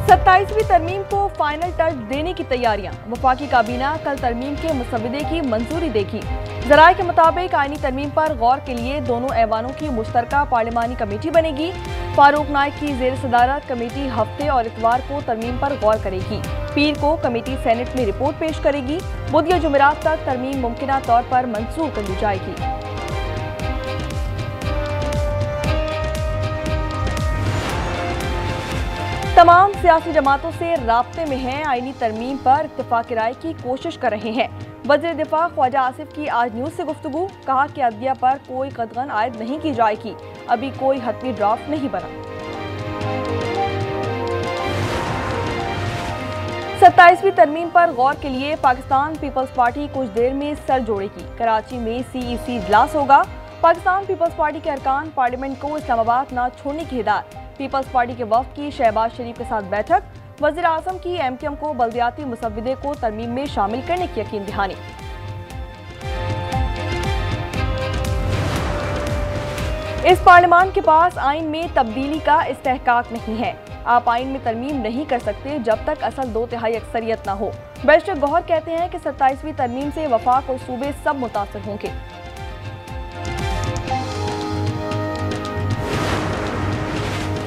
27वीं तरमीम को final touch देने की तैयारियां। वफाकी काबीना कल तरमीम के मुसव्वदे की मंजूरी देगी। जराये के मुताबिक आईनी तरमीम पर गौर के लिए दोनों ऐवानों की मुश्तरका पार्लिमानी कमेटी बनेगी। फारूक नाइक की जेर सदारत कमेटी हफ्ते और इतवार को तरमीम पर गौर करेगी। पीर को कमेटी सेनेट में रिपोर्ट पेश करेगी। बुध या जुमेरात तक तरमीम मुमकिना तौर पर मंजूर कर ली जाएगी। तमाम सियासी जमातों से राब्ते में हैं, आईनी तरमीम पर इत्तेफाक राय की कोशिश कर रहे हैं। वज़ीर दिफा ख्वाजा आसिफ की आज न्यूज़ से गुफ्तगू, कहा कि अदलिया पर कोई कदगन आयद नहीं की जाएगी, अभी कोई हतमी ड्राफ्ट नहीं बना। 27वीं तरमीम पर गौर के लिए पाकिस्तान पीपल्स पार्टी कुछ देर में सर जोड़ेगी। कराची में CEC इजलास होगा। पाकिस्तान पीपल्स पार्टी के अरकान पार्लियामेंट को इस्लामाबाद न छोड़ने की हिदायत। पीपल्स पार्टी के वफ्द की शहबाज शरीफ के साथ बैठक। वज़ीर आज़म की MQM को बल्दियाती मुसव्वदे को तरमीम में शामिल करने की यकीन दहानी। इस पार्लियामान के पास आइन में तब्दीली का इस्तेहकाक नहीं है। आप आइन में तरमीम नहीं कर सकते जब तक असल 2/3 अक्सरियत न हो। बैरिस्टर गौहर कहते हैं कि 27वीं तरमीम से वफाक और सूबे सब मुतासर होंगे।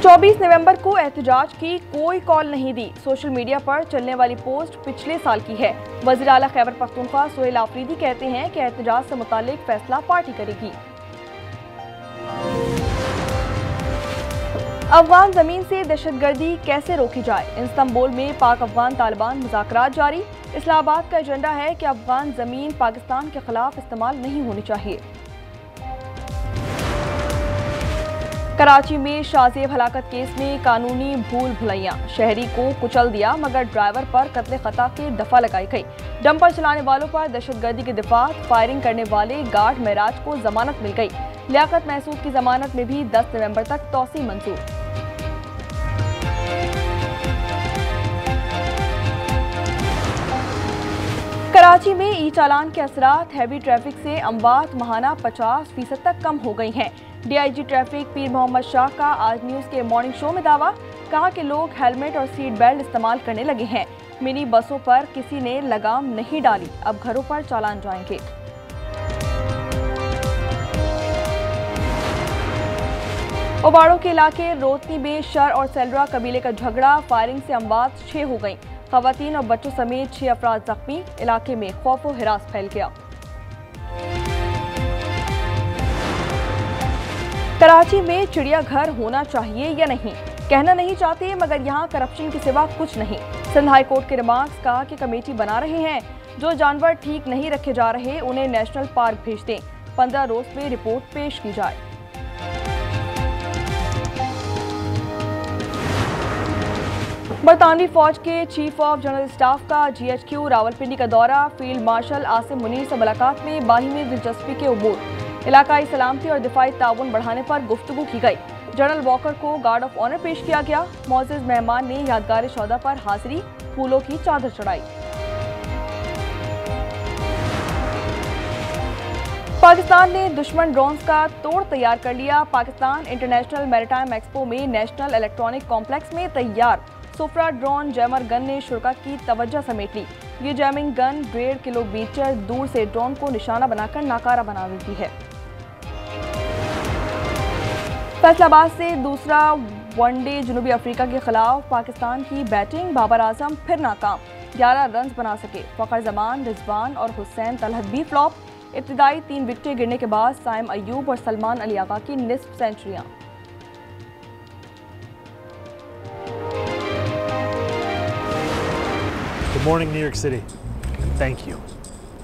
24 नवंबर को एहतजाज की कोई कॉल नहीं दी। सोशल मीडिया पर चलने वाली पोस्ट पिछले साल की है। वज़ीर आला खैबर पख्तूनख्वा सुहेल आफरीदी कहते हैं कि एहतजाज से मुतालिक फैसला पार्टी करेगी। अफगान जमीन से दहशतगर्दी कैसे रोकी जाए, इस्तांबुल में पाक अफगान तालिबान मुज़ाकरात जारी। इस्लामाबाद का एजेंडा है कि अफगान जमीन पाकिस्तान के खिलाफ इस्तेमाल नहीं होनी चाहिए। कराची में शाहजेब हलाकत केस में कानूनी भूल भुलैया, शहरी को कुचल दिया मगर ड्राइवर पर कत्ले खता की दफा लगाई गई। डंपर चलाने वालों पर दहशतगर्दी की दिफात, फायरिंग करने वाले गार्ड महराज को जमानत मिल गई। लियाकत महसूद की जमानत में भी 10 नवंबर तक तौसी मंजूर। कराची में ई चालान के असरात, हैवी ट्रैफिक से अमवात महाना 50% तक कम हो गई हैं। DIG ट्रैफिक पीर मोहम्मद शाह का आज न्यूज़ के मॉर्निंग शो में दावा, कहा कि लोग हेलमेट और सीट बेल्ट इस्तेमाल करने लगे हैं। मिनी बसों पर किसी ने लगाम नहीं डाली, अब घरों पर चालान जाएंगे। ओबाड़ों के इलाके रोतनी में शर और सेलरा कबीले का झगड़ा, फायरिंग से अमवात 6 हो गई। खवातीन और बच्चों समेत 6 अफराद जख्मी। इलाके में खौफ व हिरास फैल गया। कराची में चिड़ियाघर होना चाहिए या नहीं, कहना नहीं चाहते मगर यहाँ करप्शन के सिवा कुछ नहीं। सिंध हाई कोर्ट के रिमार्क्स, कहा कि कमेटी बना रहे हैं, जो जानवर ठीक नहीं रखे जा रहे उन्हें नेशनल पार्क भेज दें। 15 रोज में रिपोर्ट पेश की जाए। बरतानवी फौज के चीफ ऑफ जनरल स्टाफ का GHQ रावलपिंडी का दौरा, फील्ड मार्शल आसिम मुनीर से मुलाकात में बाहिमी दिलचस्पी के उमूर, इलाकाई सलामती और दिफाई ताउन बढ़ाने पर गुफ्तगू की गई। जनरल वॉकर को गार्ड ऑफ ऑनर पेश किया गया। मोअज़्ज़िज़ मेहमान ने यादगार शौदा पर हाजिरी, फूलों की चादर चढ़ाई। पाकिस्तान ने दुश्मन ड्रोन्स का तोड़ तैयार कर लिया। पाकिस्तान इंटरनेशनल मैरीटाइम एक्सपो में नेशनल इलेक्ट्रॉनिक कॉम्प्लेक्स में तैयार सोफ्रा ड्रोन जैमर गन ने शुरा की तवज्जो समेट ली। ये जैमिंग गन 1.5 किलोमीटर दूर से ड्रोन को निशाना बनाकर नाकारा बना देती है। फैसलाबाद से दूसरा वनडे जनूबी अफ्रीका के खिलाफ पाकिस्तान की बैटिंग, बाबर आजम फिर नाकाम, 11 रन बना सके। फ़खर जमान, रिजवान और हुसैन तलहत भी फ्लॉप। इब्तिदाई 3 विकेटें गिरने के बाद साइम अयूब और सलमान अली आगा की निस्फ सेंचुरियां। Good morning, New York City. Thank you.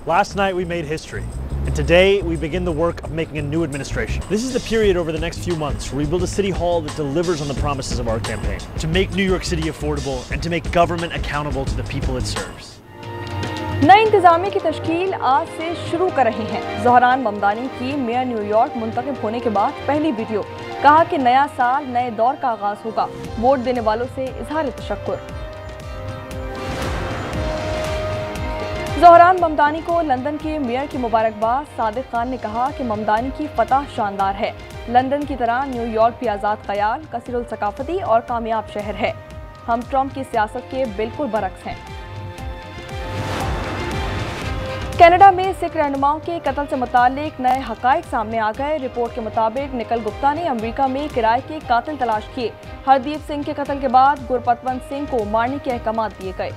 Last night we made history, and today we begin the work of making a new administration. This is the period over the next few months where we build a city hall that delivers on the promises of our campaign, to make New York City affordable and to make government accountable to the people it serves. नई इंतजामिया की तश्कील आज से शुरू कर रहे हैं। ज़हरान ममदानी की मेयर न्यूयॉर्क मुंतखब होने के बाद पहली वीडियो, कहा कि नया साल नए दौर का आगाज होगा, वोट देने वालों से इजहार तशक्कुर। ज़हरान ममदानी को लंदन के मेयर की मुबारकबाद, सादिक खान ने कहा कि ममदानी की फतह शानदार है। लंदन की तरह न्यूयॉर्क भी आज़ाद ख्याल, कसीरुल सकाफती और कामयाब शहर है। हम ट्रंप की सियासत के बिल्कुल बरक्स हैं। कनाडा में सिख रहनुमाओं के कत्ल से मुतालिक नए हकाइक सामने आ गए। रिपोर्ट के मुताबिक निकल गुप्ता ने अमेरिका में किराए के कातिल तलाश किए। हरदीप सिंह के कत्ल के बाद गुरपतवंत सिंह को मारने के अहकाम दिए गए।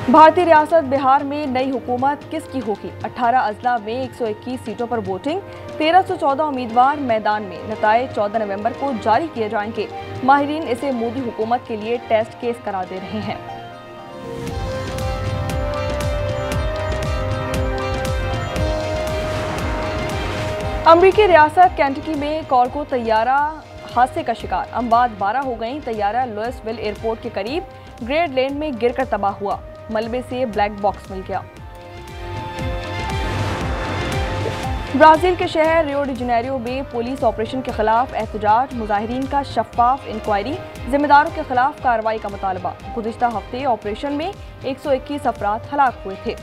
भारतीय रियासत बिहार में नई हुकूमत किसकी होगी? 18 अजला में 121 सीटों पर वोटिंग, 1314 उम्मीदवार मैदान में। नताए 14 नवंबर को जारी किए जाएंगे। माहिरीन इसे मोदी हुकूमत के लिए टेस्ट केस करार दे रहे हैं। अमरीकी रियासत केंटकी में कार्गो तैयारा हादसे का शिकार। अमवात 12 हो गई। तैयारा लुइसविल एयरपोर्ट के करीब ग्रेड लेन में गिरकर तबाह हुआ। मलबे से ब्लैक बॉक्स मिल गया। ब्राजील के शहर रियो डी जनेरियो में पुलिस ऑपरेशन के खिलाफ एहतजाज। मुजाहिरीन का शफाफ इंक्वायरी, जिम्मेदारों के खिलाफ कार्रवाई का मुतालबा। गुज़िश्ता हफ्ते ऑपरेशन में 121 अफराद हलाक हुए थे।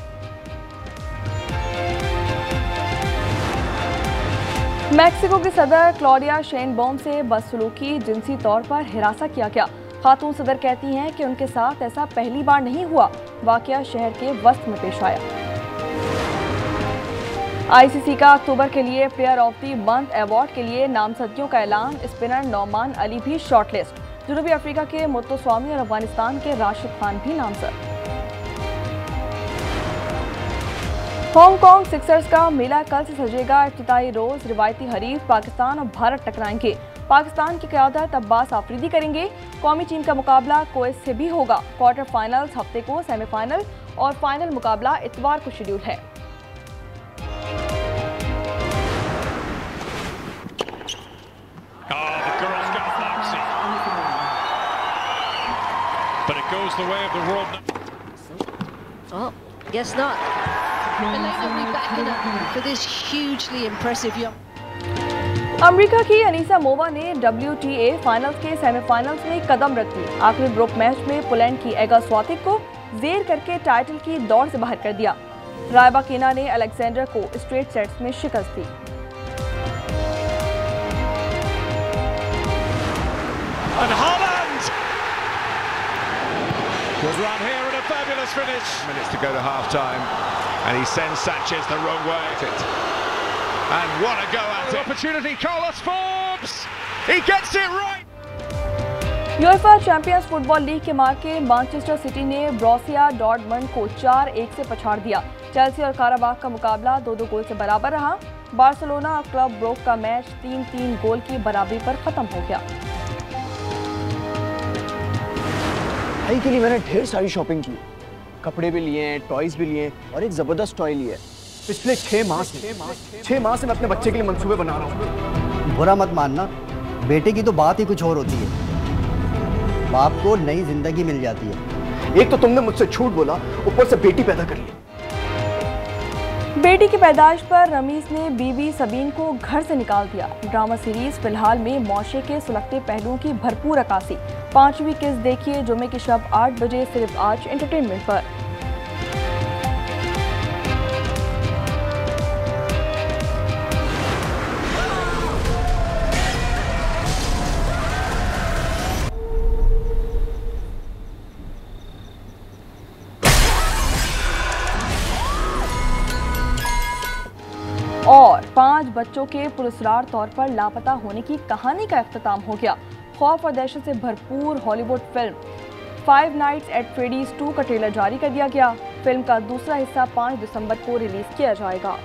मैक्सिको की सदर क्लॉडिया शेनबॉम से बदसलूकी, जिनसी तौर पर हिरासा किया गया। खातून सदर कहती हैं कि उनके साथ ऐसा पहली बार नहीं हुआ। वाकया शहर के वस्त में पेश आया। आईसीसी का अक्टूबर के लिए player of the month award के लिए नामजदगियों का ऐलान। स्पिनर नौमान अली भी शॉर्टलिस्ट। जनूबी अफ्रीका के मुत्तस्वामी और अफगानिस्तान के राशिद खान भी नामजद। हांगकांग सिक्सर्स का मेला कल से सजेगा। इफ्तिताई रोज रिवायती हरीफ पाकिस्तान और भारत टकराएंगे। पाकिस्तान की क़यादत अब्बास आफरीदी करेंगे। कौमी टीम का मुकाबला कुवैत से भी होगा। क्वार्टर फाइनल्स हफ्ते को, सेमीफाइनल और फाइनल मुकाबला इतवार को शेड्यूल है। Guess not. Elena will be backing up for this hugely impressive young. America की अनीसा मोवा ने WTA फाइनल्स के सेमीफाइनल्स में कदम रख दी। आखिरी ग्रुप मैच में पोलैंड की एगा स्वातिक को जेर करके टाइटल की दौड़ से बाहर कर दिया। रायबाकिना ने अलेक्जेंडर को स्ट्रेट सेट्स में शिकस्त दी। And Haaland was run here at a fabulous finish. Minutes to go to half time, and he sends Sanchez the wrong way. And what a go at it. Opportunity, Carlos Forbes. He gets it right. UEFA champions football league के मार्के Manchester city ने ब्रोसिया Dortmund को 4-1 से पछाड़ दिया। Chelsea और काराबाग का मुकाबला 2-2 गोल से बराबर रहा। बार्सिलोना और क्लब ब्रूक का मैच 3-3 गोल की बराबरी पर खत्म हो गया। भाई के लिए मैंने ढेर सारी शॉपिंग की। कपड़े भी लिए, टॉयज भी लिए और एक जबरदस्त टॉय लिए। पिछले 6 माह से मैं अपने बच्चे के लिए मंसूबे बना रहा हूँ। बुरा मत मानना, बेटे की तो बात ही कुछ और होती है। बाप को नई जिंदगी मिल जाती है। एक तो तुमने मुझसे झूठ बोला, ऊपर से बेटी पैदा कर ली। बेटी की पैदाइश पर रमीज ने बीवी सबीन को घर से निकाल दिया। ड्रामा सीरीज फिलहाल में मौशे के सुलगते पहलुओं की भरपूर अक्कासी। 5वीं किस्त देखिए जुमे की शब 8 बजे सिर्फ आज एंटरटेनमेंट पर। और 5 बच्चों के पुरस्कार तौर पर लापता होने की कहानी का इख्तिताम हो गया। खौफ और दहशत से भरपूर Hollywood film 5 nights at Freddy's 2 का ट्रेलर जारी कर दिया गया। फिल्म का दूसरा हिस्सा 5 दिसंबर को रिलीज किया जाएगा।